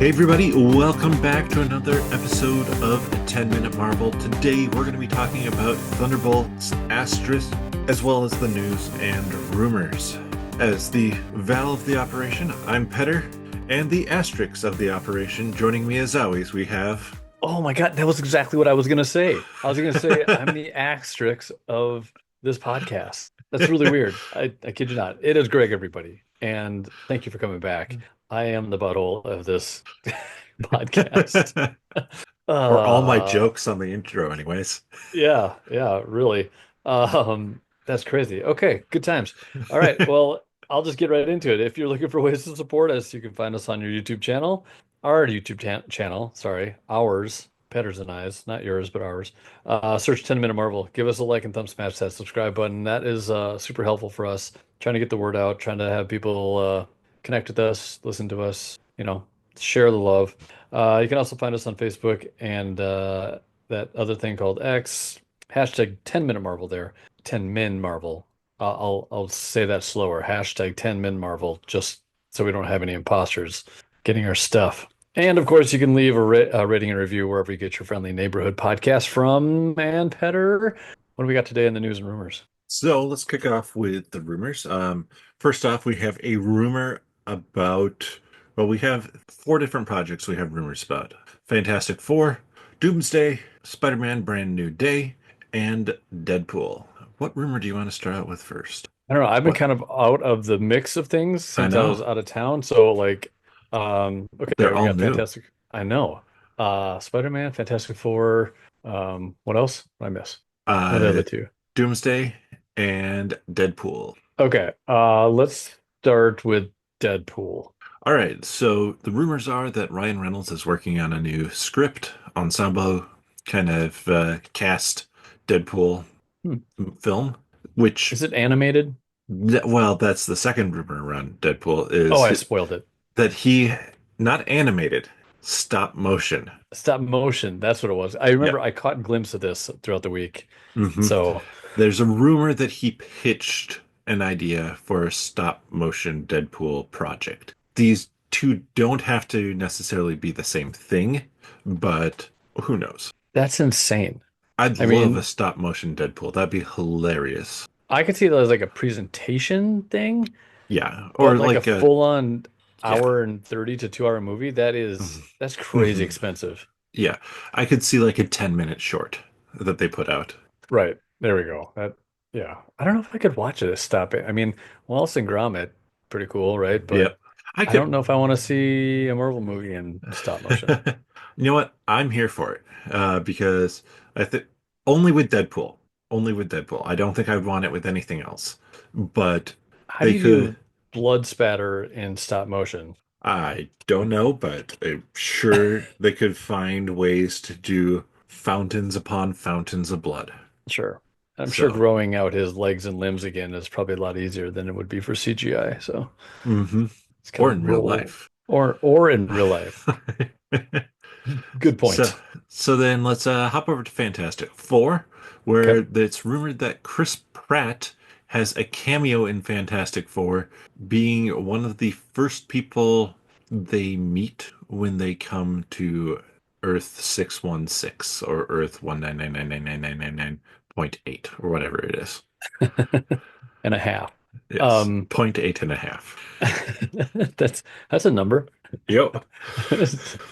Hey everybody, welcome back to another episode of 10 Minute Marvel. Today we're going to be talking about Thunderbolts Asterisk, as well as the news and rumors. As the Val of the operation, I'm Petter, and the Asterix of the operation. Joining me as always, we have... Oh my God, that was exactly what I was going to say. I was going to say I'm the asterisk of this podcast. That's really weird. I kid you not. It is Greg, everybody. And thank you for coming back. I am the butthole of this podcast. Or all my Uh, jokes on the intro anyways. yeah, really. That's crazy. Okay, good times. All right, well, I'll just get right into it. If you're looking for ways to support us, you can find us on your YouTube channel, our YouTube channel, sorry, ours, Petters and I's, not yours, but ours. Search 10 Minute Marvel. Give us a like and thumb smash that subscribe button. That is super helpful for us, trying to get the word out, trying to have people connect with us, listen to us, share the love. You can also find us on Facebook and that other thing called X, hashtag 10 Minute Marvel there, 10 Min Marvel. I'll say that slower. Hashtag 10 Min Marvel, just so we don't have any imposters getting our stuff. And of course, you can leave a rating and review wherever you get your friendly neighborhood podcast from. And Petter, what do we got today in the news and rumors? So let's kick off with the rumors. First off, we have a rumor about, well, we have four different projects we have rumors about. Fantastic Four, Doomsday, Spider-Man Brand New Day, and Deadpool. What rumor do you want to start out with first? I don't know. I've been What? kind of out of the mix of things I since I was know. out of town. So okay, They're we all got new. Fantastic. I know. Spider-Man, Fantastic Four. What else did I miss? What are the Uh, other two? Doomsday and Deadpool. Okay, let's start with Deadpool. All right, so the rumors are that Ryan Reynolds is working on a new script, ensemble kind of cast Deadpool Hmm. film, which, Is it animated? well, that's the second rumor around Deadpool Oh, is I spoiled it. that he, not animated, stop motion. Stop motion. That's what it was. I Yeah. remember I caught a glimpse of this throughout the week. hmm So, There's a rumor that he pitched an idea for a stop motion Deadpool project. These two don't have to necessarily be the same thing, but who knows? that's insane. I'd I love a mean, stop motion Deadpool. That'd be hilarious. I could see that as like a presentation thing. Yeah, or But like a like a full-on yeah. hour and 30 to 2 hour movie, that's crazy hmm expensive. Yeah, I could see like a 10-minute short that they put out. Right. There we go. Yeah. I don't know if I could watch it. Stop it. I mean, Wallace and Gromit, pretty cool, right? But Yep. I I don't could know if I want to see a Marvel movie in stop motion. You know what? I'm here for it. Because I think only with Deadpool. Only with Deadpool. I don't think I'd want it with anything else. But How do they you could, do blood spatter in stop motion? I don't know, but I'm sure they could find ways to do fountains upon fountains of blood. Sure. I'm sure So, growing out his legs and limbs again is probably a lot easier than it would be for CGI. So hmm it's kind Or of in real roll life. or in real life. Good So, point. so then let's hop over to Fantastic Four, where Okay. it's rumored that Chris Pratt has a cameo in Fantastic Four, being one of the first people they meet when they come to Earth 616 or Earth 199999999.8 or whatever it is. And a half. Yes, Um, point eight and a half. that's that's a number. Yep.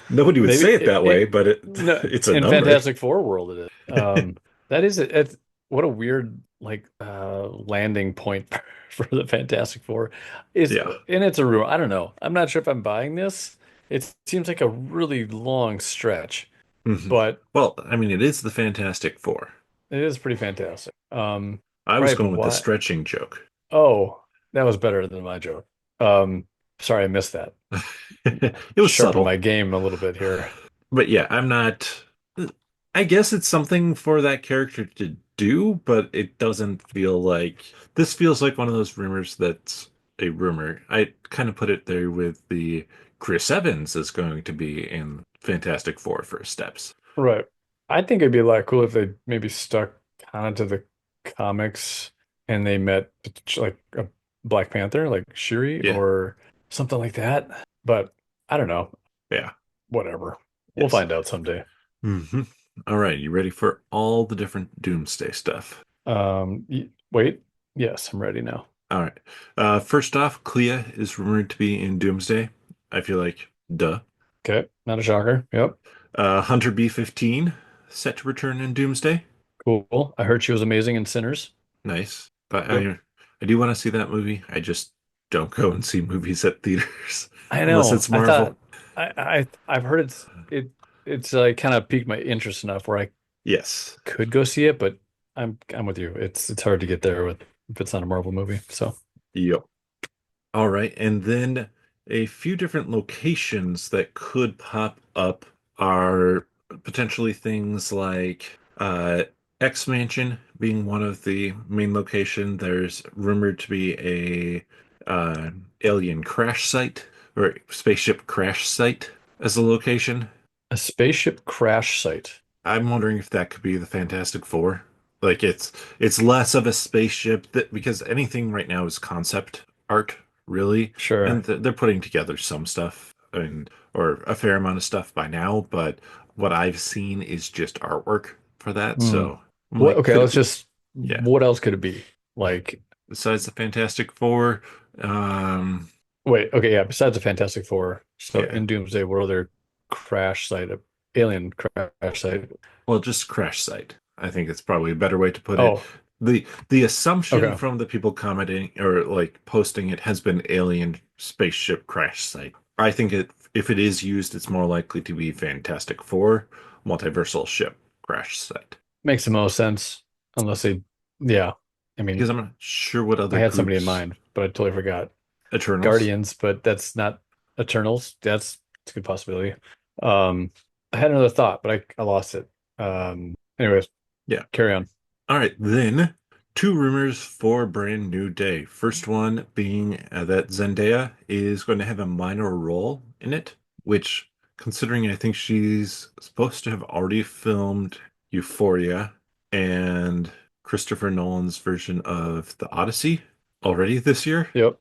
Nobody would Maybe say it that way, but no, it's a in number. Fantastic Four world it is. That is what a weird like landing point for the Fantastic Four is, Yeah. and it's a rumor. I don't know. I'm not sure if I'm buying this. It seems like a really long stretch, hmm but Well, I mean, it is the Fantastic Four. it is pretty fantastic. I was Right, but going with the why? stretching joke. Oh, that was better than my joke. Sorry, I missed that. It was Sharpen subtle. my game a little bit here. But yeah, I'm not. I guess it's something for that character to do, but it doesn't feel like. This feels like one of those rumors that's a rumor. I kind of put it there with the Chris Evans is going to be in Fantastic Four first steps. Right. I think it'd be a lot cool if they maybe stuck kind of to the comics and they met like a Black Panther, like Shuri Yeah. or something like that. But I don't know. Yeah. whatever. We'll Yes. find out someday. hmm All right, you ready for all the different Doomsday stuff? Wait. Yes, I'm ready now. All right. First off, Clea is rumored to be in Doomsday. I feel like, duh. Okay, not a shocker. Yep. Hunter B-15 set to return in Doomsday. Cool. I heard she was amazing in Sinners. Nice. But Yep. I do want to see that movie. I just don't go and see movies at theaters I unless know. it's I Marvel. thought I've heard it's kind of piqued my interest enough where I Yes. could go see it, but I'm with you. It's hard to get there with if it's not a Marvel movie. So Yep. All right. And then a few different locations that could pop up are potentially things like X Mansion being one of the main location. There's rumored to be a alien crash site or spaceship crash site as a location. a spaceship crash site. I'm wondering if that could be the Fantastic Four. Like it's less of a spaceship that because anything right now is concept art, really, and Sure. they're putting together some stuff and or a fair amount of stuff by now, but what I've seen is just artwork for that. Hmm. So I'm What? like, Okay, could it let's be? just. Yeah. What else could it be? Like, Besides the Fantastic Four, um, wait. Okay, yeah. Besides the Fantastic Four, so yeah. in Doomsday, what other crash site? Alien crash site. Well, just crash site. I think it's probably a better way to put it. Oh, The assumption okay. from the people commenting or like posting it has been alien spaceship crash site. I think if it is used, it's more likely to be Fantastic Four multiversal ship crash site. Makes the most sense. Unless they, yeah. I mean, Because I'm not sure what I other had somebody in groups, mind, but I totally forgot. Eternals. Guardians, but that's not Eternals. That's a good possibility. Um, I had another thought, but I lost it. Anyways, Yeah. carry on. All right, then two rumors for Brand New Day. First one being that Zendaya is going to have a minor role in it, which, considering I think she's supposed to have already filmed Euphoria and Christopher Nolan's version of The Odyssey already this year. Yep.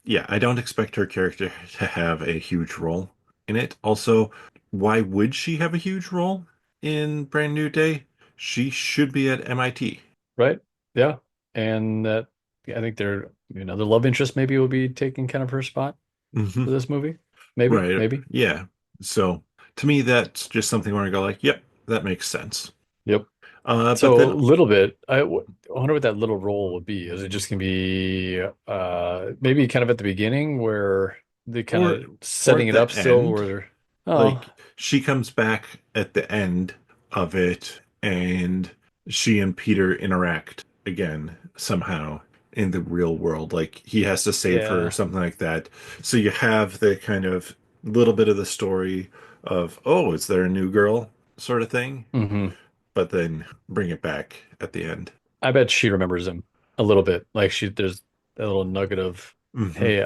Yeah, I don't expect her character to have a huge role in it. Also, why would she have a huge role in Brand New Day? She should be at MIT. Right? Yeah. And that I think the love interest maybe will be taking kind of her spot hmm for this movie. Maybe, Right. maybe. Yeah. So to me, that's just something where I go like, yep, that makes sense. Yep. But So a then, little bit. I wonder what that little role would be. Is it just gonna be maybe kind of at the beginning where they kind or of or setting at it up the still end, where oh, like she comes back at the end of it, and she and Peter interact again somehow in the real world. Like he has to save her or yeah. something like that. So you have the kind of little bit of the story of, oh, is there a new girl sort of thing, Hmm. but then bring it back at the end. I bet she remembers him a little bit. Like there's a little nugget of, hmm hey,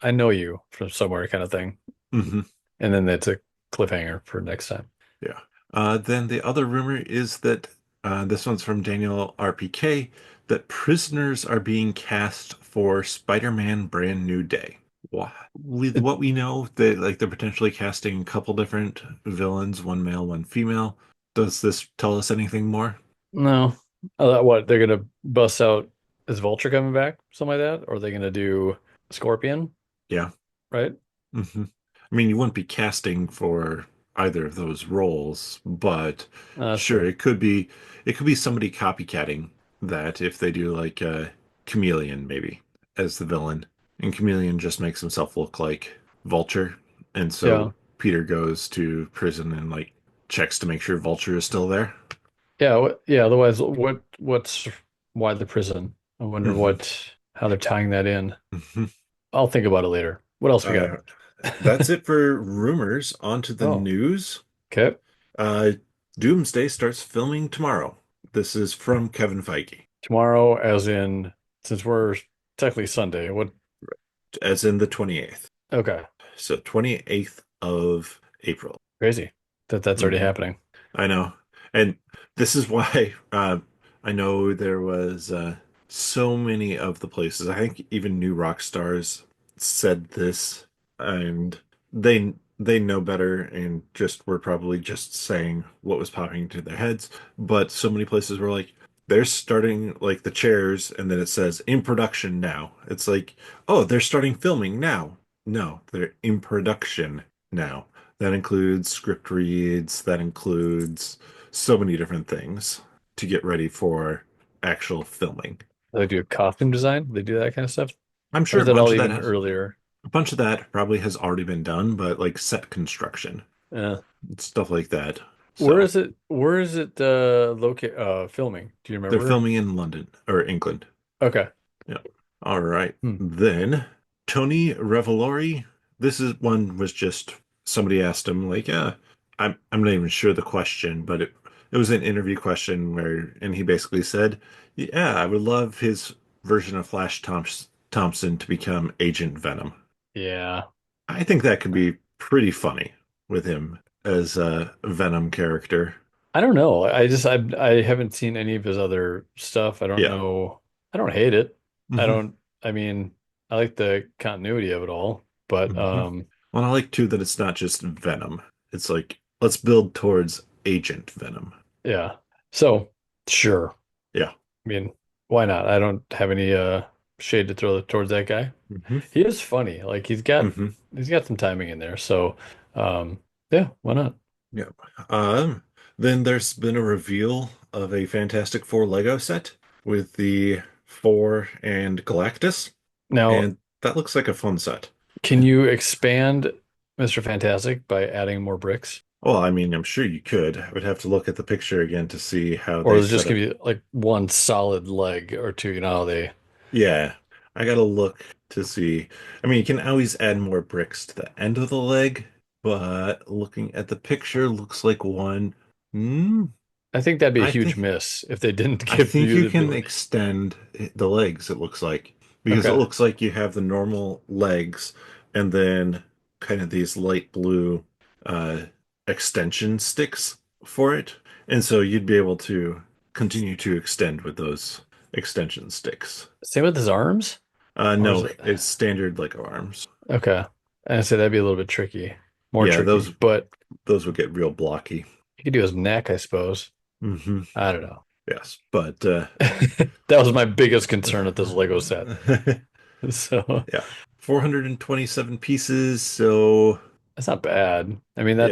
I know you from somewhere kind of thing. hmm And then that's a cliffhanger for next time. Yeah. Then the other rumor is that this one's from Daniel RPK that prisoners are being cast for Spider-Man Brand New Day. With It- what we know, they're potentially casting a couple different villains, one male, one female. Does this tell us anything more? no. What, they're gonna bust out, is Vulture coming back? Something like that? Or are they gonna do Scorpion? Yeah. Right? hmm I mean, you wouldn't be casting for either of those roles, but That's sure, true. it could be somebody copycatting that if they do like Chameleon maybe as the villain, and Chameleon just makes himself look like Vulture, and Yeah. so Peter goes to prison and like checks to make sure Vulture is still there. Yeah. Yeah. Otherwise, what's why the prison? I wonder hmm how they're tying that in. hmm I'll think about it later. What else we got? Uh, that's it for rumors. On to the Oh, news. okay. Uh, Doomsday starts filming tomorrow. This is from Kevin Feige, Tomorrow, as in, since we're technically Sunday, what? as in the 28th. Okay. So 28th of April. Crazy that's already hmm happening. I know. And this is why I know there was so many of the places. I think even New Rock Stars said this, and they they know better and just were probably just saying what was popping into their heads. But so many places were like, they're starting like the chairs, and then it says in production now. It's like, oh, they're starting filming now. No, they're in production now. That includes script reads, that includes so many different things to get ready for actual filming. They do costume design. They do that kind of stuff. I'm Or sure is that all even earlier? a bunch of that probably has already been done, but like set construction, Uh, stuff like that. where So is it? Where is it locate filming? Do you they're remember? filming in London or England. Okay. Yeah. All right. Hmm. Then Tony Revolori. This is one was just somebody asked him like, yeah, I'm not even sure the question, but it was an interview question where and he basically said, yeah, I would love his version of Thompson to become Agent Venom. Yeah. I think that could be pretty funny with him as a Venom character. I don't know. I haven't seen any of his other stuff. I don't Yeah. know. I don't hate it. I hmm don't. I mean, I like the continuity of it all, but hmm Well, I like too that it's not just Venom. It's like let's build towards Agent Venom. yeah. So sure. Yeah. I mean, why not? I don't have any shade to throw towards that guy. hmm He is funny. Like hmm he's got some timing in there. So yeah, why not? Yeah. Um, then there's been a reveal of a Fantastic Four Lego set with the Four and Galactus, Now, and that looks like a fun set. can you expand Mr. Fantastic by adding more bricks? Well, I mean, I'm sure you could. I would have to look at the picture again to see how Or they is it just set gonna it. be like one solid leg or two? You know how they Yeah, I gotta look to see. I mean, you can always add more bricks to the end of the leg, but looking at the picture, looks like one. Hmm, I think that'd be a I huge think miss if they didn't I give think you you the can ability. extend the legs, it looks like, because it Okay. looks like you have the normal legs and then kind of these light blue uh extension sticks for it. And so you'd be able to continue to extend with those extension sticks. Same with his arms? Or is No, it it's standard Lego arms. okay. And I say that'd be a little bit tricky. More Yeah, tricky. But those would get real blocky. you could do his neck, I suppose. hmm I don't know. Yes, but That was my biggest concern at this Lego set. So yeah, 427 pieces, so that's not bad. I mean, yeah.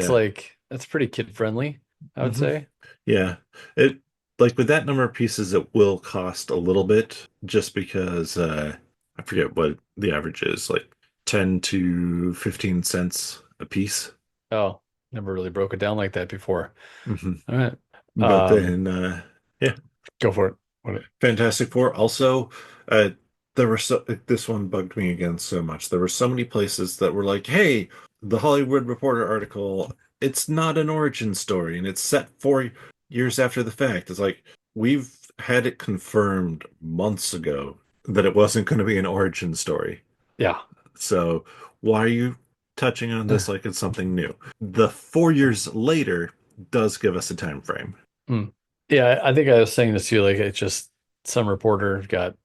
that's pretty kid friendly, I would hmm say. Yeah. It like with that number of pieces it will cost a little bit just because I forget what the average is, like 10 to 15 cents a piece. Oh, never really broke it down like that before. hmm All right. But Um, then yeah, go for it. What? Fantastic Four also uh there were so this one bugged me again so much. There were so many places that were like, "Hey, the Hollywood Reporter article, it's not an origin story and it's set 4 years after the fact." It's like we've had it confirmed months ago that it wasn't going to be an origin story. Yeah. So why are you touching on this like it's something new? The 4 years later does give us a time frame. Hmm. Yeah, I think I was saying this to you, like it's just some reporter got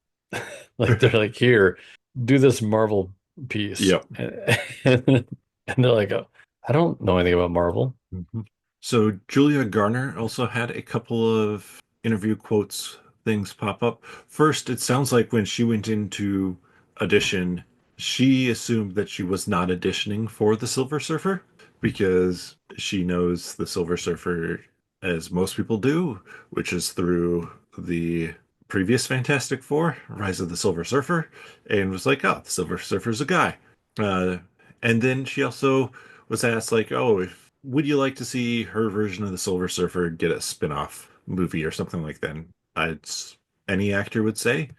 like they're like, here, do this Marvel piece. Yep. And they're like, oh, I don't know anything about Marvel. Mhm. So Julia Garner also had a couple of interview quotes things pop up. First, it sounds like when she went into audition, she assumed that she was not auditioning for the Silver Surfer because she knows the Silver Surfer as most people do, which is through the previous Fantastic Four, Rise of the Silver Surfer, and was like, oh, the Silver Surfer's a guy. Uh, and then she also was asked like, "Oh, if would you like to see her version of the Silver Surfer get a spin-off movie or something like that?" It's any actor would say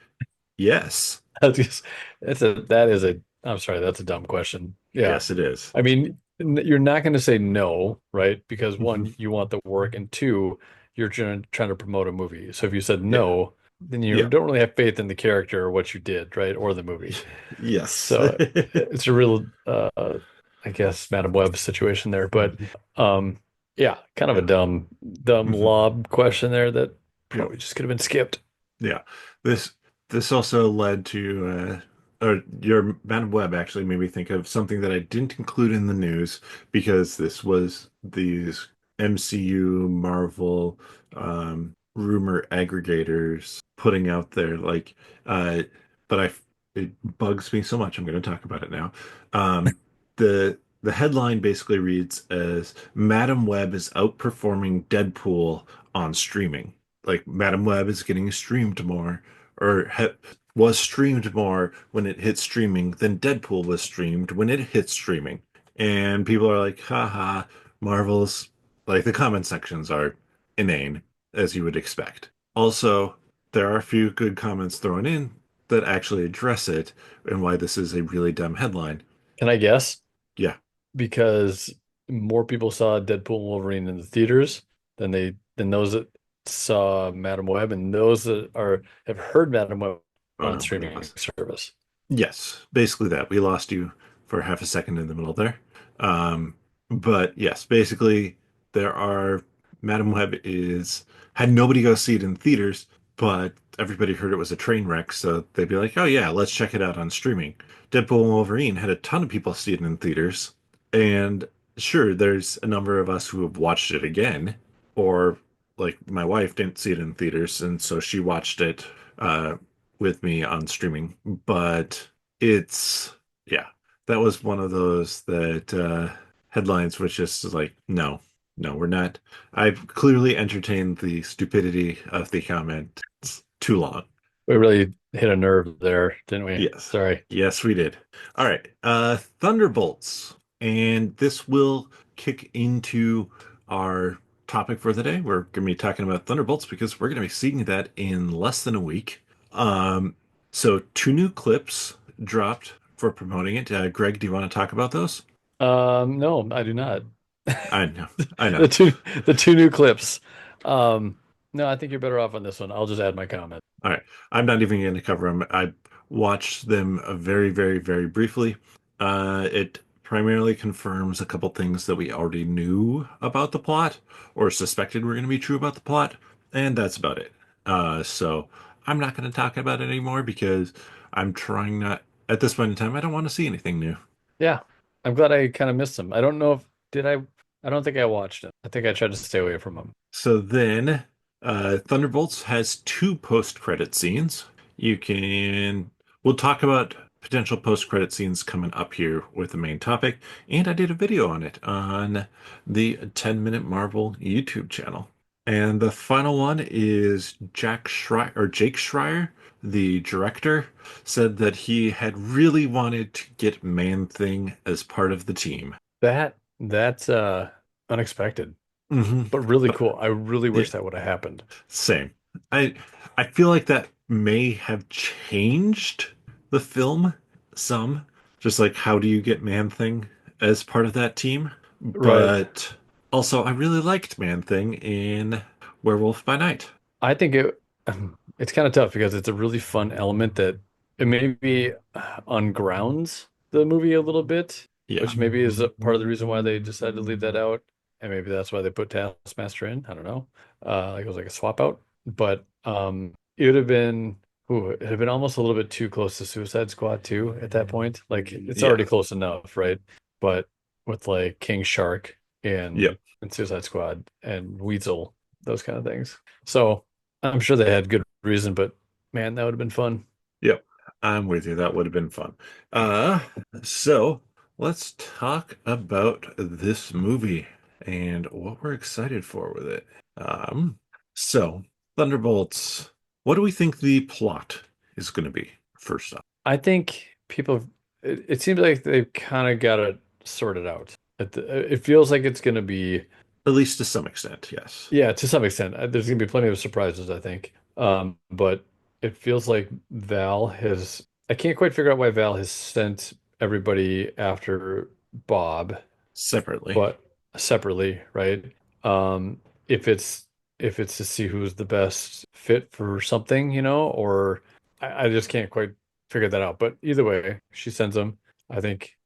yes. That's just, that is a I'm sorry, that's a dumb question. Yeah. Yes, it is. I mean, you're not going to say no, right? Because hmm one, you want the work, and two, you're trying to promote a movie. So if you said Yeah. no, then you Yeah. don't really have faith in the character or what you did, right? Or the movie. Yes. So it's a real, I guess, Madam Web situation there. But Mhm. yeah, kind of a Yeah. dumb hmm lob question there that Yeah. probably just could have been skipped. Yeah. This this also led to or your Madam Web actually made me think of something that I didn't include in the news because this was these MCU Marvel rumor aggregators putting out there uh but it bugs me so much I'm going to talk about it now. The headline basically reads as Madam Web is outperforming Deadpool on streaming. Like Madam Web is getting streamed more or was streamed more when it hit streaming than Deadpool was streamed when it hit streaming. And people are like, haha, Marvel's like the comment sections are inane, as you would expect. Also, there are a few good comments thrown in that actually address it and why this is a really dumb headline. Can I guess? Yeah, Because more people saw Deadpool and Wolverine in the theaters than those that saw Madam Web, and those that are have heard Madam Web oh on no, we streaming lost. service. Yes, basically that. We lost you for half a second in the middle there. Um, but yes, basically there are Madam Web is had nobody go see it in theaters, but everybody heard it was a train wreck, so they'd be like, "Oh yeah, let's check it out on streaming." Deadpool and Wolverine had a ton of people see it in theaters, and sure, there's a number of us who have watched it again, or like my wife didn't see it in theaters, and so she watched it uh, with me on streaming. But it's yeah, that was one of those that headlines which just like no, no, we're not. I've clearly entertained the stupidity of the comment. It's too long. We really hit a nerve there, didn't we? Yes. Sorry. Yes, we did. All right. Thunderbolts. And this will kick into our topic for the day. We're going to be talking about Thunderbolts because we're going to be seeing that in less than a week. Um, so two new clips dropped for promoting it. Greg, do you want to talk about those? No, I do not. I know. I know. The two the two new clips. Um, no, I think you're better off on this one. I'll just add my comment. All right. I'm not even going to cover them. I watched them very, very, very briefly. It primarily confirms a couple things that we already knew about the plot or suspected were going to be true about the plot, and that's about it. So I'm not going to talk about it anymore because I'm trying not, at this point in time, I don't want to see anything new. Yeah, I'm glad I kind of missed them. I don't know if did I. I don't think I watched it. I think I tried to stay away from them. So then, Thunderbolts has two post-credit scenes. You can, we'll talk about potential post-credit scenes coming up here with the main topic, and I did a video on it on the 10-Minute Marvel YouTube channel. And the final one is Jake Schreier, the director, said that he had really wanted to get Man-Thing as part of the team. That's unexpected, Hmm. but really cool. I really Yeah, wish that would have happened. same. I I feel like that may have changed the film some. Just like how do you get Man-Thing as part of that team? Right. But also I really liked Man-Thing in Werewolf by Night. I think it's kind of tough because it's a really fun element that it maybe ungrounds the movie a little bit, Yeah. which maybe is a part of the reason why they decided to leave that out, and maybe that's why they put Taskmaster in. I don't know. Like it was like a swap out, but it would have been. Ooh, it had been almost a little bit too close to Suicide Squad too at that point. Like it's Yeah. already close enough, right? But with like King Shark Yep. and Suicide Squad and Weasel, those kind of things. So I'm sure they had good reason, but man, that would have been fun. Yep. I'm with you. That would have been fun. Uh, so let's talk about this movie and what we're excited for with it. Um, so Thunderbolts, what do we think the plot is going to be first up? I think it seems like they've kind of got it sorted out. It feels like it's going to be, At least to some extent, yes. yeah, to some extent. There's going to be plenty of surprises, I think. But it feels like I can't quite figure out why Val has sent everybody after Bob Separately. but separately, right? Um, if it's if it's to see who's the best fit for something, or I just can't quite figure that out. But either way, she sends him. I think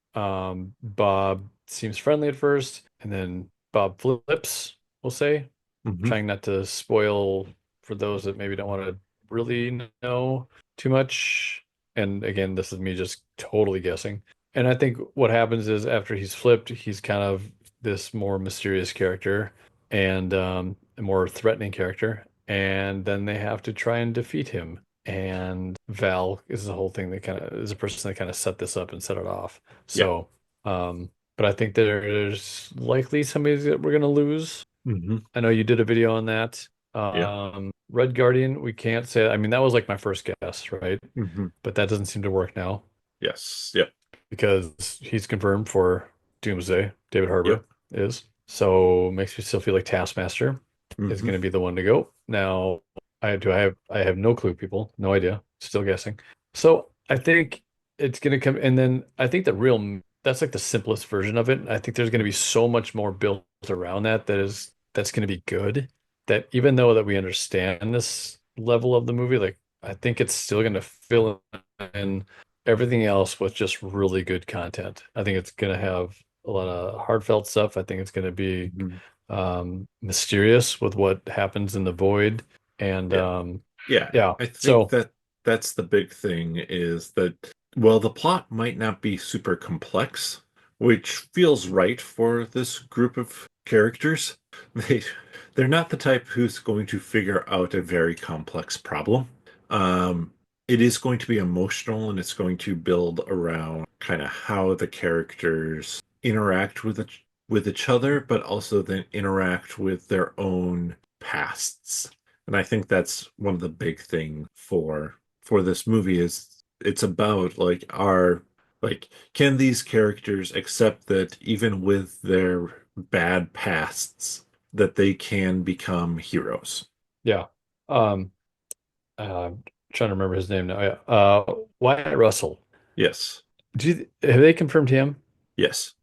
Bob seems friendly at first, and then Bob flips, we'll say, Hmm. trying not to spoil for those that maybe don't want to really know too much. and again, this is me just totally guessing. And I think what happens is after he's flipped, he's kind of this more mysterious character and a more threatening character. And then they have to try and defeat him. And Val is the whole thing that kind of is a person that kind of set this up and set it off. Yeah. So, but I think there's likely somebody that we're gonna lose. Hmm. I know you did a video on that. Yeah. Red Guardian, we can't say. I mean, that was like my first guess, right? Hmm. But that doesn't seem to work now Yes. Yep. because he's confirmed for Doomsday. David Yep. Harbour is. So makes me still feel like Taskmaster is Hmm. going to be the one to go. Now, I have no clue, people, no idea. Still guessing. So I think it's going to come, and then I think that's like the simplest version of it. I think there's going to be so much more built around that's going to be good. That even though that we understand this level of the movie, like I think it's still going to fill in everything else with just really good content. I think it's going to have a lot of heartfelt stuff. I think it's going to be Hmm. mysterious with what happens in the void. And Yeah. Yeah. yeah, I think so that that's the big thing is that, well, the plot might not be super complex, which feels right for this group of characters. They they're not the type who's going to figure out a very complex problem. Um, it is going to be emotional and it's going to build around kind of how the characters interact with each other, but also then interact with their own pasts. And I think that's one of the big thing for this movie is it's about like can these characters accept that even with their bad pasts that they can become heroes? yeah. Um, I'm trying to remember his name now. Yeah. Wyatt Russell. Yes. Have they confirmed him Yes.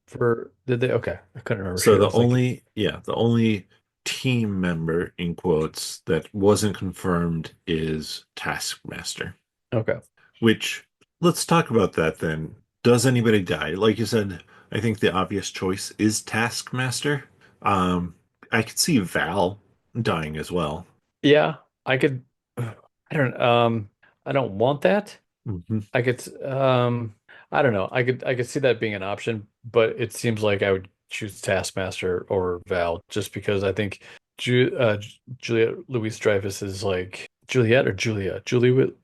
did they? Okay. I couldn't remember. So Shoot, I the was like, only, yeah, the only team member in quotes that wasn't confirmed is Taskmaster. okay. Which, let's talk about that then. Does anybody die? Like you said, I think the obvious choice is Taskmaster. Um, I could see Val dying as well. Yeah, I could, I don't want that. Hmm. I could, I don't know. I could see that being an option, but it seems like I would choose Taskmaster or Val just because I think Juliette Louis-Dreyfus is like Juliet or Julia.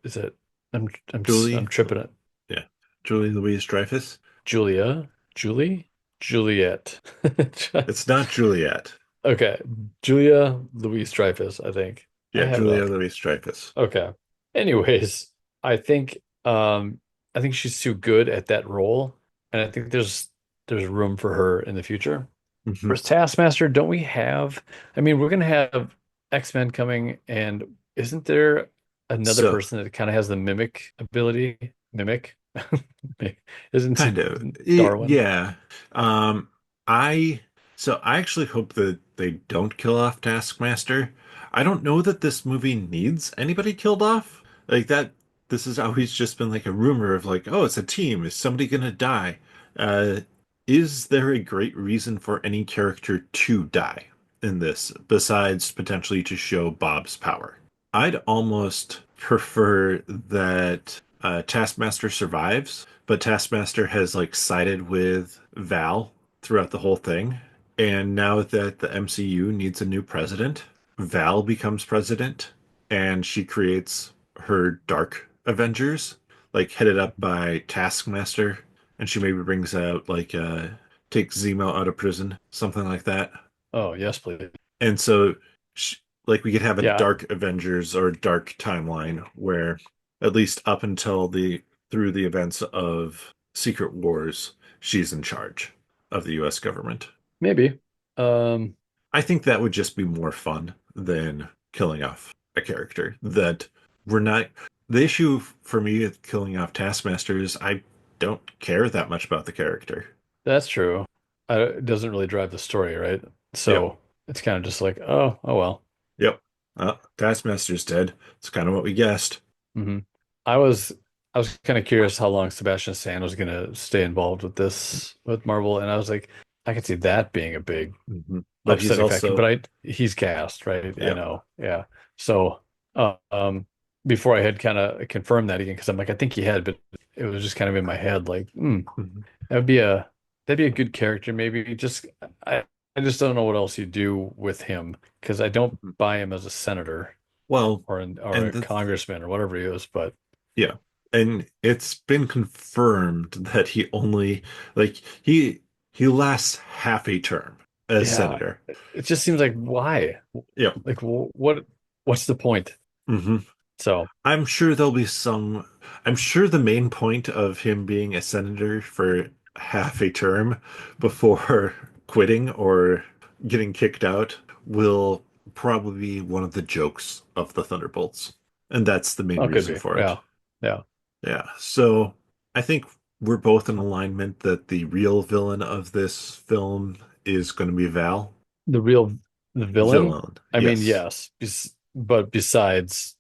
Is it? I'm Julie, tripping it. yeah, Julie Louis-Dreyfus. Julia, Julie, Juliet. It's not Juliet. Okay, Julia Louis-Dreyfus, I think. I Yeah, have it Julia up. Louis-Dreyfus. Okay. Anyways, I think I think she's too good at that role, and I think there's room for her in the future. Hmm. Whereas Taskmaster, don't we have? I mean, we're gonna have X-Men coming, and isn't there another So person that kind of has the mimic ability? Mimic? Isn't kind it of. Darwin? Yeah. Um, I I actually hope that they don't kill off Taskmaster. I don't know that this movie needs anybody killed off. Like that this has always just been like a rumor of like, oh, it's a team. Is somebody gonna die? Uh, is there a great reason for any character to die in this besides potentially to show Bob's power? I'd almost prefer that Taskmaster survives, but Taskmaster has like sided with Val throughout the whole thing. And now that the MCU needs a new president, Val becomes president and she creates her Dark Avengers, like headed up by Taskmaster. And she maybe brings out takes Zemo out of prison, something like that. Oh, yes, please. And so, like, we could have a Yeah, dark Avengers or dark timeline where, at least up until through the events of Secret Wars, she's in charge of the U.S. government. maybe. Um, I think that would just be more fun than killing off a character that we're not. The issue for me with killing off Taskmaster is I don't care that much about the character. that's true. It doesn't really drive the story, right? Yep. So it's kind of just like, oh well. Yep. Taskmaster's dead. It's kind of what we guessed. hmm I was I was kind of curious how long Sebastian Stan was going to stay involved with this with Marvel, and I was like, I could see that being a big Hmm. But he's upsetting factor. But also, he's cast, right? I yeah. know, yeah. So, uh, um, before I had kind of confirmed that again because I'm like, I think he had, but it was just kind of in my head, like, Mhm. that would be a that'd be a good character. Maybe just I just don't know what else you do with him because I don't Mhm. buy him as a senator Well, or and a congressman or whatever he is. But yeah, and it's been confirmed that he only like he lasts half a term as yeah, senator. it just seems like why? Yeah. Like what's the point? hmm So I'm sure there'll be some. I'm sure the main point of him being a senator for half a term before quitting or getting kicked out will probably be one of the jokes of the Thunderbolts. And that's the main oh, could reason be. for it. Yeah, yeah. Yeah. So I think we're both in alignment that the real villain of this film is going to be Val. The real the villain. Villain. I mean, Yes. yes, but besides,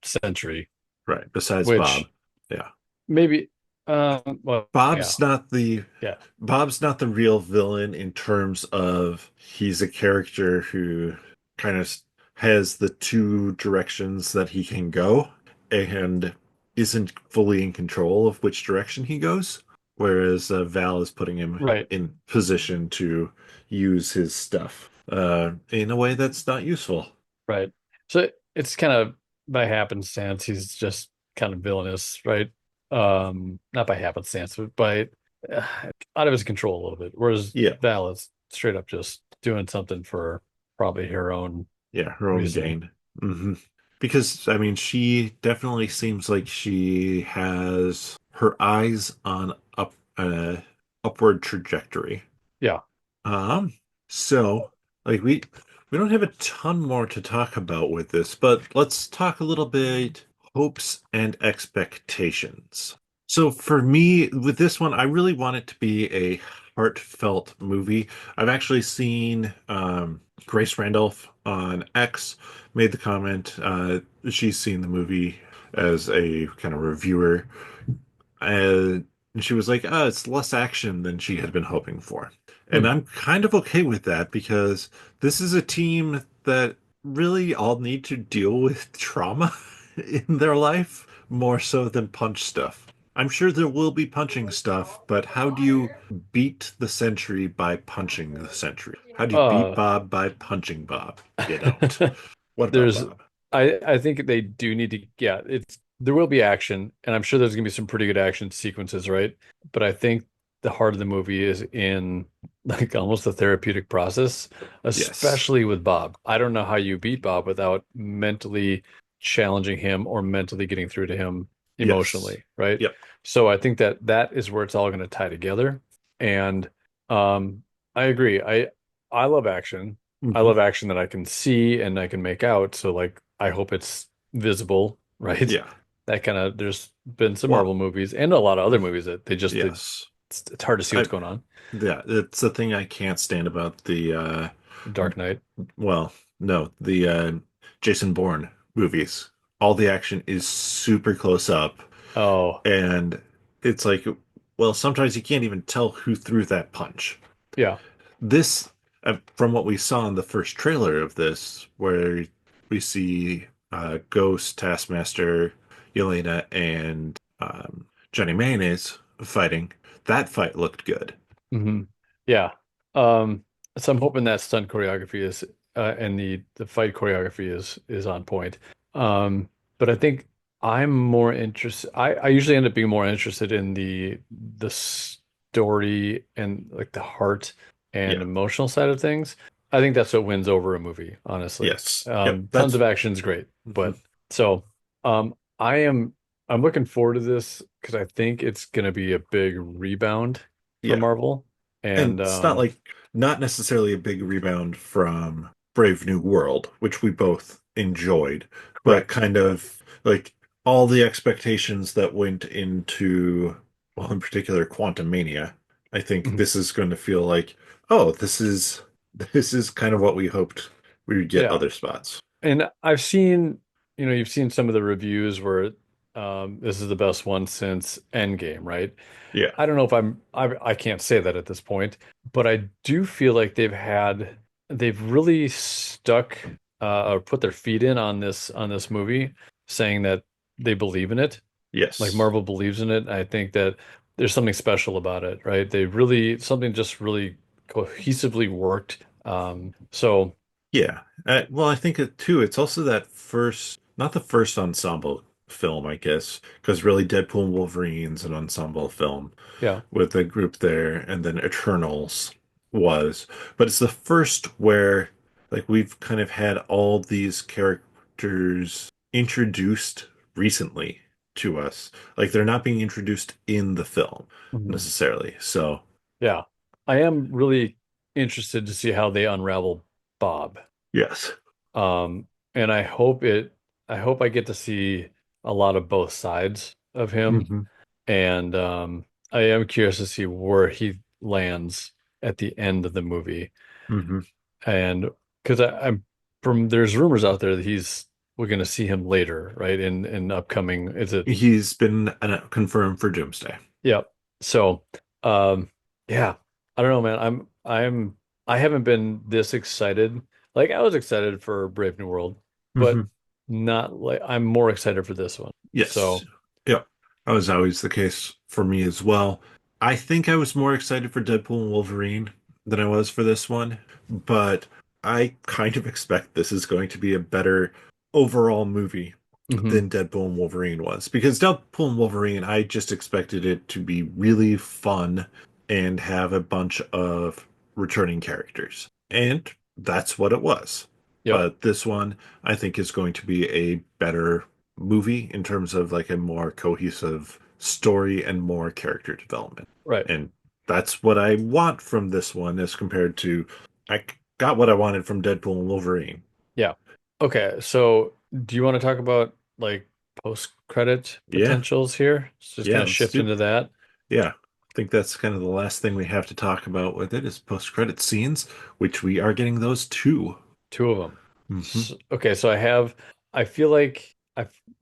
Century, Right. Besides Bob. which Yeah. maybe, well, yeah, Bob's not the yeah, Bob's not the real villain in terms of he's a character who kind of has the two directions that he can go and isn't fully in control of which direction he goes, whereas Val is putting him right. in position to use his stuff in a way that's not useful. Right. So it's kind of by happenstance, he's just kind of villainous, right? Not by happenstance, but by uh, out of his control a little bit. Whereas Yeah, Val is straight up just doing something for probably her own yeah, her own reasoning. gain. Because, I mean, she definitely seems like she has her eyes on upward trajectory. Yeah. Um, so like we don't have a ton more to talk about with this, but let's talk a little bit hopes and expectations. So for me, with this one, I really want it to be a heartfelt movie. I've actually seen Grace Randolph on X made the comment. She's seen the movie as a kind of reviewer, and she was like, "Oh, it's less action than she had been hoping for." And Hmm. I'm kind of okay with that because this is a team that really all need to deal with trauma in their life more so than punch stuff. I'm sure there will be punching stuff, but how do you beat the Sentry by punching the Sentry? How do you beat Uh, Bob by punching Bob? You don't. What about there's Bob? I think they do need to, yeah, there will be action, and I'm sure there's gonna be some pretty good action sequences, right? But I think the heart of the movie is in like almost the therapeutic process, Yes. especially with Bob. I don't know how you beat Bob without mentally challenging him or mentally getting through to him Yes. emotionally, right? Yep. So I think that is where it's all going to tie together. And I agree. I love action. I hmm love action that I can see and I can make out. So like I hope it's visible, right? Yeah. That kind of there's been some Well, Marvel movies and a lot of other movies that yes. it's hard to see what's I going on. Yeah, it's the thing I can't stand about the Dark Knight. well, no, the Jason Bourne movies. All the action is super close up Oh, and it's like well, sometimes you can't even tell who threw that punch. yeah. This from what we saw in the first trailer of this where we see Ghost, Taskmaster, Yelena and Johnny Mayonnaise fighting. That fight looked good. hmm Yeah. Um, so I'm hoping that stunt choreography is and the fight choreography is on point. Um, but I think I'm more interested. I usually end up being more interested in the story and like the heart and Yeah. emotional side of things. I think that's what wins over a movie, honestly. Yes. Yep. Tons That's of action's great, mhm. but so I am I'm looking forward to this because I think it's going to be a big rebound for Yeah. Marvel. And And it's not like not necessarily a big rebound from Brave New World, which we both enjoyed, but correct. kind of like all the expectations that went into, well, in particular, Quantum Mania. I think Mhm. this is going to feel like, oh, this is kind of what we hoped we would get Yeah. other spots. And I've seen, you've seen some of the reviews where this is the best one since Endgame, right? Yeah. I don't know if I can't say that at this point, but I do feel like they've really stuck or put their feet in on this movie saying that they believe in it, like Yes. Marvel believes in it. I think that there's something special about it, right? They really something just really cohesively worked. So Yeah. Well, I think it too. It's also that first, not the first ensemble film, I guess, because really Deadpool and Wolverine's an ensemble film yeah. with a group there, and then Eternals was. But it's the first where, like, we've kind of had all these characters introduced recently to us. Like, they're not being introduced in the film Mhm. necessarily. So, Yeah. I am really interested to see how they unravel Bob. yes. Um, and I hope I get to see a lot of both sides of him. Hmm. And I am curious to see where he lands at the end of the movie. Hmm. And because I'm from there's rumors out there that we're going to see him later, right? In upcoming, is it? He's been confirmed for Doomsday. Yeah. So, um, yeah, I don't know, man. I haven't been this excited. Like I was excited for Brave New World, but Hmm. not like I'm more excited for this one. Yes. So, Yep. That was always the case for me as well. I think I was more excited for Deadpool and Wolverine than I was for this one, but I kind of expect this is going to be a better overall movie mhm. than Deadpool and Wolverine was. Because Deadpool and Wolverine, I just expected it to be really fun and have a bunch of returning characters. And that's what it was. Yep, But this one, I think, is going to be a better movie in terms of like a more cohesive story and more character development. right. And that's what I want from this one as compared to I got what I wanted from Deadpool and Wolverine. Yeah. Okay, so do you want to talk about like post-credit Yeah, potentials here? Let's just yeah, kind of let's shift do. into that. Yeah, I think that's kind of the last thing we have to talk about with it is post-credit scenes, which we are getting those too. Two of them. Hmm. Okay, so I feel like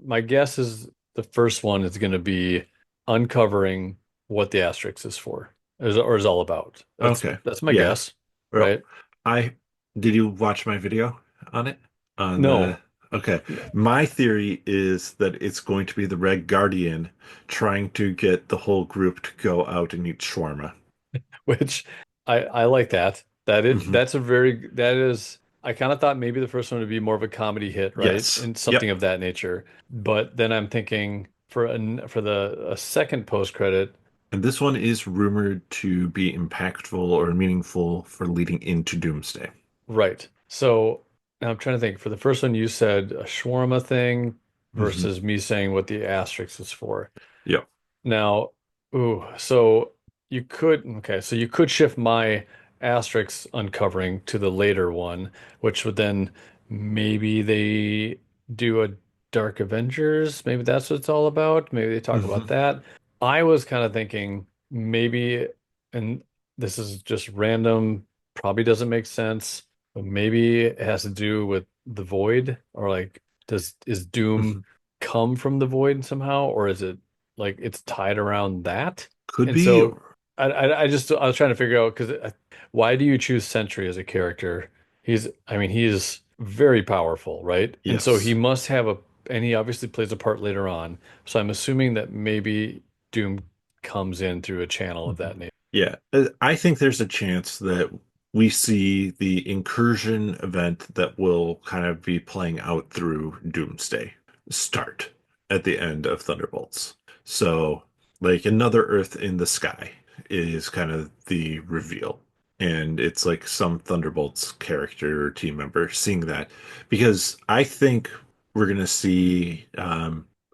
my guess is the first one is going to be uncovering what the asterisk is for, or is all about. Okay. That's my Yeah. guess, Well, right? I did you watch my video on it? On the No, Okay. My theory is that it's going to be the Red Guardian trying to get the whole group to go out and eat shawarma. which I like that. Hmm. That's a very that is I kind of thought maybe the first one would be more of a comedy hit, right? Yes. And something Yep. of that nature. But then I'm thinking for the a second post credit. And this one is rumored to be impactful or meaningful for leading into Doomsday. Right. So now I'm trying to think. For the first one, you said a shawarma thing Hmm. versus me saying what the asterisk is for. Yep. Now, ooh, so so you could shift my asterisk uncovering to the later one, which would then maybe they do a Dark Avengers. Maybe that's what it's all about. Maybe they talk about Hmm. that. I was kind of thinking maybe, and this is just random, probably doesn't make sense, but maybe it has to do with the void or like is Doom Hmm. come from the void somehow, or is it like it's tied around that? Could And be. so I was trying to figure out because why do you choose Sentry as a character? I mean, he's very powerful, right? And so he Yes. must have and he obviously plays a part later on. So I'm assuming that maybe Doom comes in through a channel of Mhm. that nature. Yeah, I think there's a chance that we see the incursion event that will kind of be playing out through Doomsday start at the end of Thunderbolts. So, like another Earth in the sky is kind of the reveal. And it's like some Thunderbolts character or team member seeing that because I think we're going to see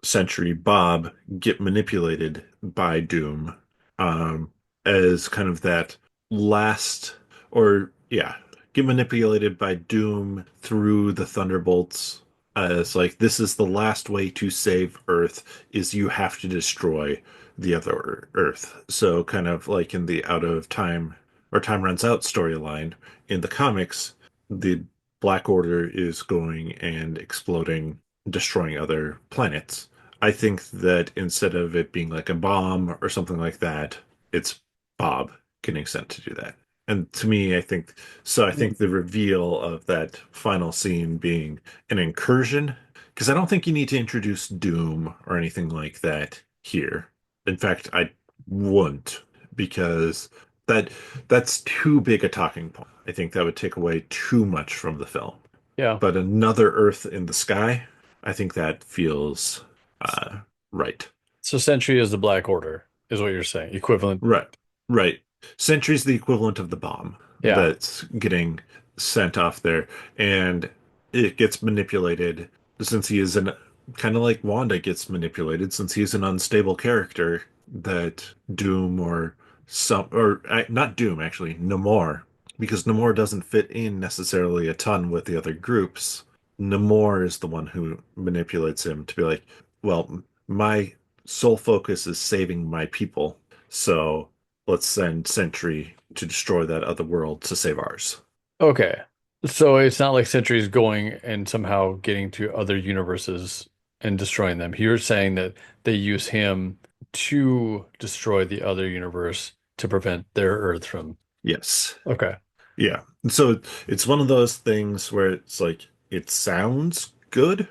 Sentry Bob get manipulated by Doom um, as kind of that last, or yeah, get manipulated by Doom through the Thunderbolts as like this is the last way to save Earth is you have to destroy the other Earth. So kind of like in the out of time or time runs out storyline in the comics, the Black Order is going and exploding, destroying other planets. I think that instead of it being like a bomb or something like that, it's Bob getting sent to do that. And to me, I think so. I think the reveal of that final scene being an incursion because I don't think you need to introduce Doom or anything like that here. In fact, I wouldn't because that that's too big a talking point. I think that would take away too much from the film. Yeah. But another Earth in the sky, I think that feels uh, right. So Sentry is the Black Order, is what you're saying. Equivalent. Right. Right. Sentry's the equivalent of the bomb Yeah. that's getting sent off there, and it gets manipulated since he is an kind of like Wanda gets manipulated since he's an unstable character that Doom or some or not Doom actually, Namor, because Namor doesn't fit in necessarily a ton with the other groups. Namor is the one who manipulates him to be like, well, my sole focus is saving my people. So let's send Sentry to destroy that other world to save ours. Okay. So it's not like Sentry's going and somehow getting to other universes and destroying them. You're saying that they use him to destroy the other universe to prevent their Earth from. Yes. Okay. Yeah. And so it's one of those things where it's like it sounds good,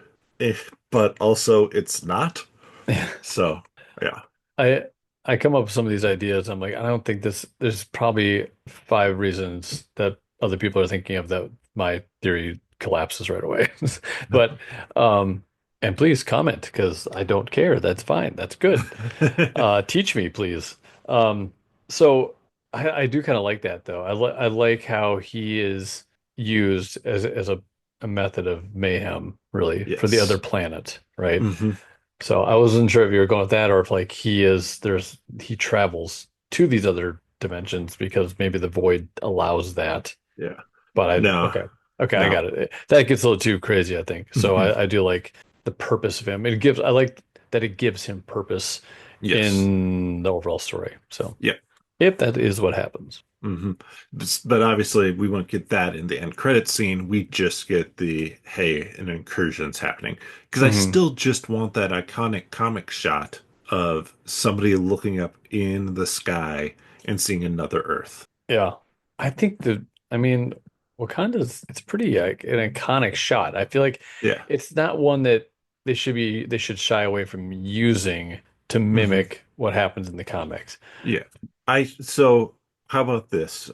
but also it's not. So, yeah. I I come up with some of these ideas. I'm like, I don't think this. There's probably five reasons that other people are thinking of that my theory collapses right away. But um, and please comment because I don't care. That's fine. That's good. Teach me, please. Um, so I do kind of like that though. I like how he is used as a method of mayhem, really, for the other Yes. planet, right? Hmm. So I wasn't sure if you were going with that or if like he travels to these other dimensions because maybe the void allows that. Yeah. But No. okay, I No. got it. That gets a little too crazy, I think. So Hmm. I do like the purpose of him. I like that it gives him purpose Yes. in the overall story. So Yeah. if that is what happens. Hmm. But obviously, we won't get that in the end credit scene. We just get the hey, an incursion's happening. Because I Hmm. still just want that iconic comic shot of somebody looking up in the sky and seeing another Earth. Yeah. I think I mean, Wakanda's, it's pretty an iconic shot. I feel like Yeah. it's not one that they should shy away from using to Hmm. mimic what happens in the comics. Yeah. So how about this?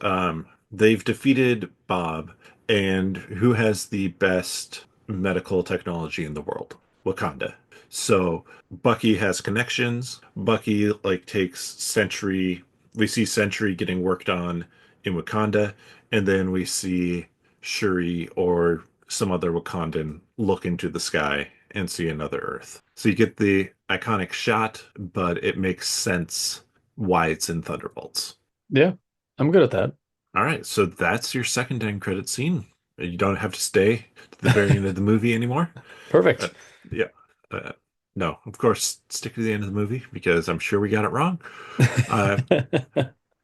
They've defeated Bob, and who has the best medical technology in the world? Wakanda. So Bucky has connections. Bucky like takes Sentry. We see Sentry getting worked on in Wakanda, and then we see Shuri or some other Wakandan look into the sky and see another Earth. So you get the iconic shot, but it makes sense why it's in Thunderbolts. Yeah, I'm good at All right, so that's your second end credit scene. You don't have to stay to the very end of the movie anymore. Uh, Perfect. yeah. Uh, no, of course, stick to the end of the movie because I'm sure we got it wrong. Uh,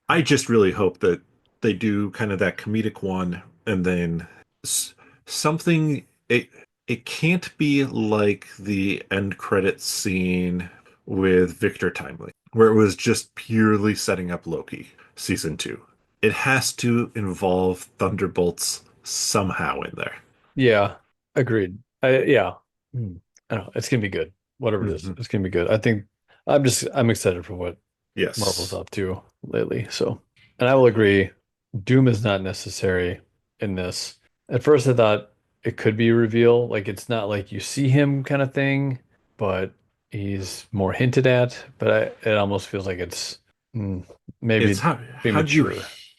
I just really hope that they do kind of that comedic one and then s something. It can't be like the end credit scene with Victor Timely, where it was just purely setting up Loki season two. It has to involve Thunderbolts somehow in there. Yeah, agreed. Yeah. I don't know. It's gonna be good. Whatever it is, Hmm. it's gonna be good. I'm excited for what Marvel's Yes. up to lately. So, and I will agree, Doom is not necessary in this. At first, I thought it could be a reveal, like it's not like you see him kind of thing, but he's more hinted at. But it almost feels like it's mm, It's maybe how do you premature.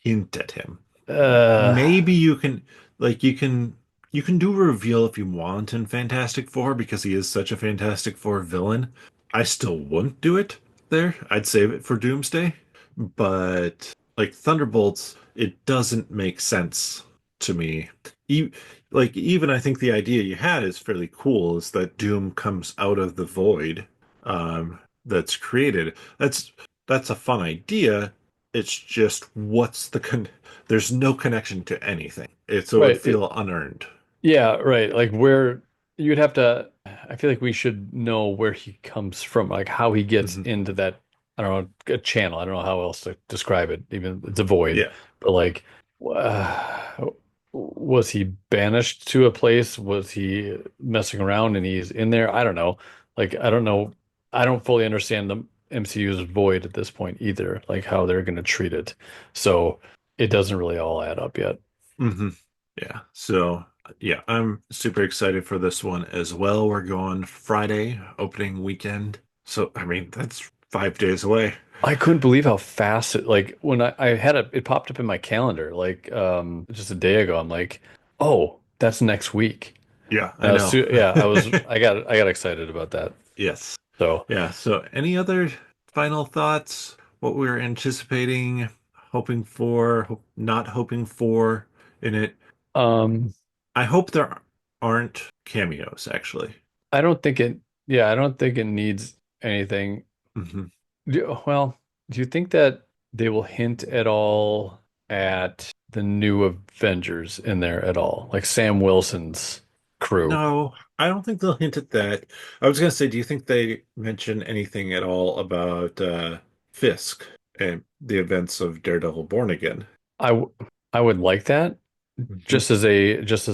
hint at him? Uh, Maybe you can like you can do a reveal if you want in Fantastic Four because he is such a Fantastic Four villain. I still wouldn't do it there. I'd save it for Doomsday. But like Thunderbolts, it doesn't make sense to me. E like even I think the idea you had is fairly cool, is that Doom comes out of the void that's created. That's a fun idea. It's just what's the there's no connection to anything. So it would right. feel unearned. Yeah, right. Like where you'd have to, I feel like we should know where he comes from, like how he gets Hmm. into that, I don't know, a channel. I don't know how else to describe it. Even it's a void, Yeah. but like, uh, was he banished to a place? Was he messing around and he's in there? I don't know. Like, I don't know. I don't fully understand the MCU's void at this point either, like how they're going to treat it. So it doesn't really all add up yet. Hmm. Yeah. So, yeah, I'm super excited for this one as well. We're going Friday, opening weekend. So, I mean, that's 5 days away. I couldn't believe how fast it, like when I had it popped up in my calendar like just a day ago. I'm like, oh, that's next week. Yeah, I And know. yeah, I got excited about that. Yes. So, Yeah. So, any other final thoughts? What we're anticipating, hoping for, not hoping for in it? um, I hope there aren't cameos, actually. I don't think it, yeah, I don't think it needs anything. Hmm. Well, do you think that they will hint at all at the new Avengers in there at all? Like Sam Wilson's crew? No, I don't think they'll hint at that. I was gonna say, do you think they mention anything at all about Fisk and the events of Daredevil Born Again? I w I would like that Hmm. just as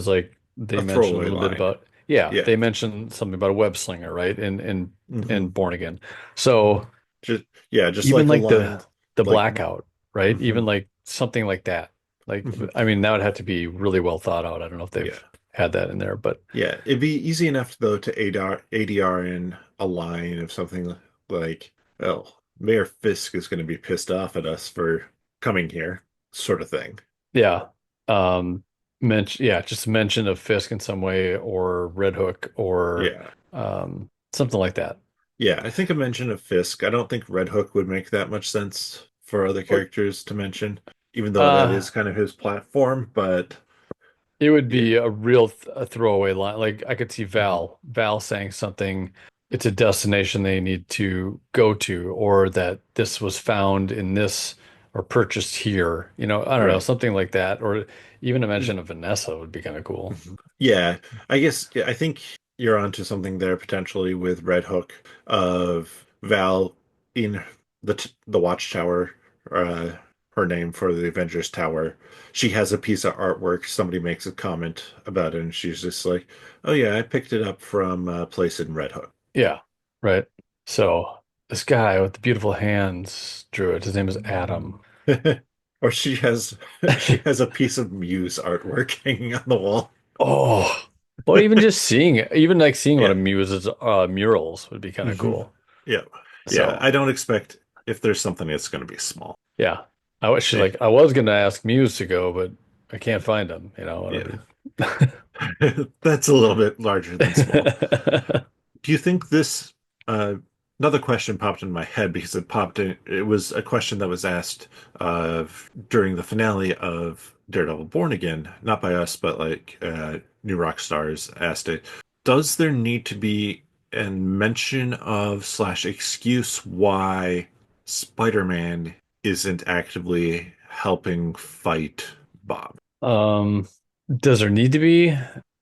like they A mentioned a throwaway little bit line. about, yeah, Yeah. they mentioned something about a web slinger, right? In Hmm. Born Again. So Just yeah, just even like a like line the like blackout, right? hmm Even like something like that. Like hmm I mean that would have to be really well thought out. I don't know if yeah. they've had that in there, but Yeah. It'd be easy enough though to ADR in a line of something like, oh, Mayor Fisk is gonna be pissed off at us for coming here, sort of thing. yeah. Mention, yeah, just mention of Fisk in some way or Red Hook or Yeah. something like that. Yeah, I think a mention of Fisk. I don't think Red Hook would make that much sense for other Or characters to mention, even though that uh is kind of his platform. But it would yeah, be a real a throwaway line. Like I could see mhm, Val saying something, it's a destination they need to go to, or that this was found in this or purchased here. You know, I don't know, right. something like that. Or even a Mm, mention of Vanessa would be kind of cool. mhm. Yeah, I guess yeah, I think you're onto something there potentially with Red Hook of Val in the Watchtower, uh, her name for the Avengers Tower. She has a piece of artwork. Somebody makes a comment about it, and she's just like, "Oh yeah, I picked it up from a place in Red Hook." Yeah, right. So this guy with the beautiful hands drew it. His name is Adam. Or she has a piece of Muse artwork hanging on the wall. Oh, or even just seeing it, even like seeing one Yeah. of Muse's murals would be kind of Hmm. cool. Yeah. Yeah. So I don't expect if there's something it's going to be small. yeah, I wish Eh, like I was gonna ask Muse to go, but I can't find him. You know what I yeah. mean? That's a little bit larger than small. Do you think this uh another question popped in my head because it was a question that was asked during the finale of Daredevil Born Again, not by us, but like New Rock Stars asked it. Does there need to be a mention of slash excuse why Spider-Man isn't actively helping fight Bob? Um, does there need to be?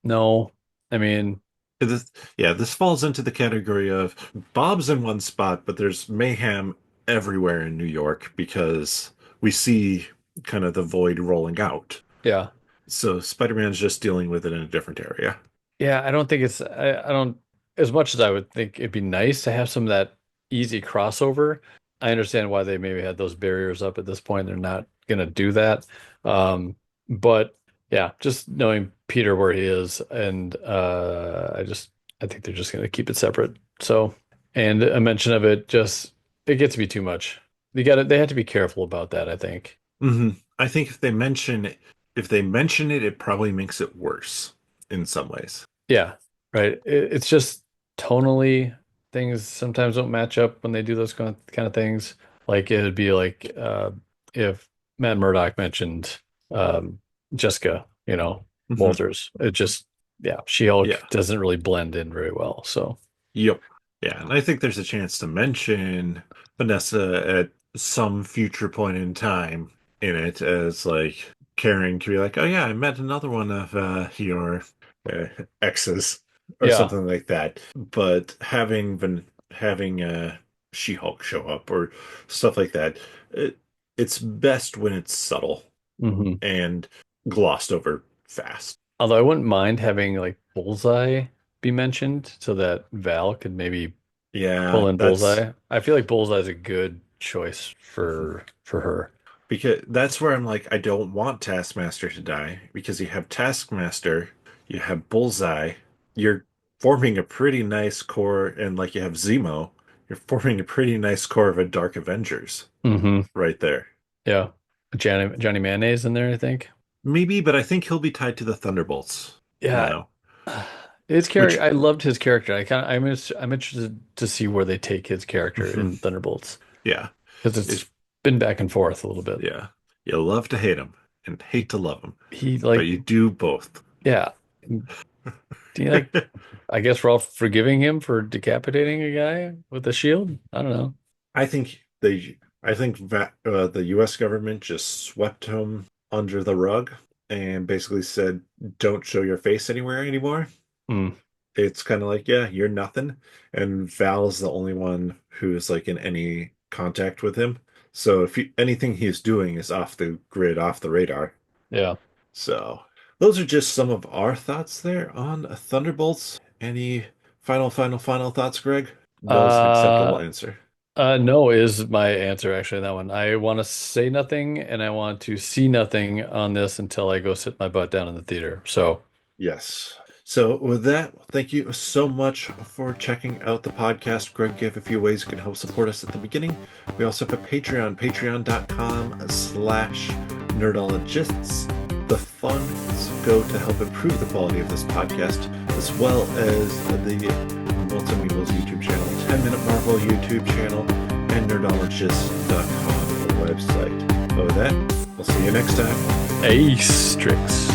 No. I mean, This, yeah, this falls into the category of Bob's in one spot, but there's mayhem everywhere in New York because we see kind of the void rolling out. yeah. So Spider-Man's just dealing with it in a different area. Yeah, I don't think it's I don't, as much as I would think it'd be nice to have some of that easy crossover. I understand why they maybe had those barriers up at this point. They're not gonna do that. But yeah, just knowing Peter where he is and I think they're just gonna keep it separate. So, and a mention of it just it gets to be too much. They have to be careful about that, I think. I think if they mention it, it probably makes it worse in some ways. Yeah, right. It's just tonally things sometimes don't match up when they do those kind of things. Like it'd be like if Matt Murdock mentioned Jessica, you know, Hmm. Walters. It just yeah, She-Hulk Yeah. doesn't really blend in very well. So Yep. Yeah, and I think there's a chance to mention Vanessa at some future point in time in it as like caring to be like, oh yeah, I met another one of your uh, exes or yeah. something like that. But having She-Hulk show up or stuff like that, it's best when it's subtle Hmm. and glossed over fast. Although I wouldn't mind having like Bullseye be mentioned so that Val could maybe Yeah, pull in that's Bullseye. I feel like Bullseye is a good choice mhm. for her. Because that's where I'm like, I don't want Taskmaster to die because you have Taskmaster, you have Bullseye, you're forming a pretty nice core, and like you have Zemo, you're forming a pretty nice core of a Dark Avengers Hmm. right there. Yeah. Johnny Mayonnaise in there, I think. Maybe, but I think he'll be tied to the Thunderbolts Yeah. now, His character, which, I loved his character. I'm interested to see where they take his character mhm, in Thunderbolts yeah, because it's it's been back and forth a little bit. yeah, you love to hate him and hate to love him, He but like, you do both. yeah. Do you like, I guess we're all forgiving him for decapitating a guy with a shield? I don't know. I think the U.S. government just swept him under the rug and basically said, "Don't show your face anywhere anymore." Hmm. It's kind of like, yeah, you're nothing, and Val's the only one who's like in any contact with him. So if anything he's doing is off the grid, off the radar. Yeah. So those are just some of our thoughts there on Thunderbolts. Any final thoughts, Greg? No is an acceptable Uh, answer. no is my answer actually on that one. I want to say nothing and I want to see nothing on this until I go sit my butt down in the theater. So, Yes. So with that, thank you so much for checking out the podcast. Greg gave a few ways you can help support us at the beginning. We also have a Patreon, patreon.com/nerdologists. The funds go to help improve the quality of this podcast, as well as the Multimeals YouTube channel, 10 Minute Marvel YouTube channel, and nerdologists.com website. With that, we'll see you next time. Ace tricks.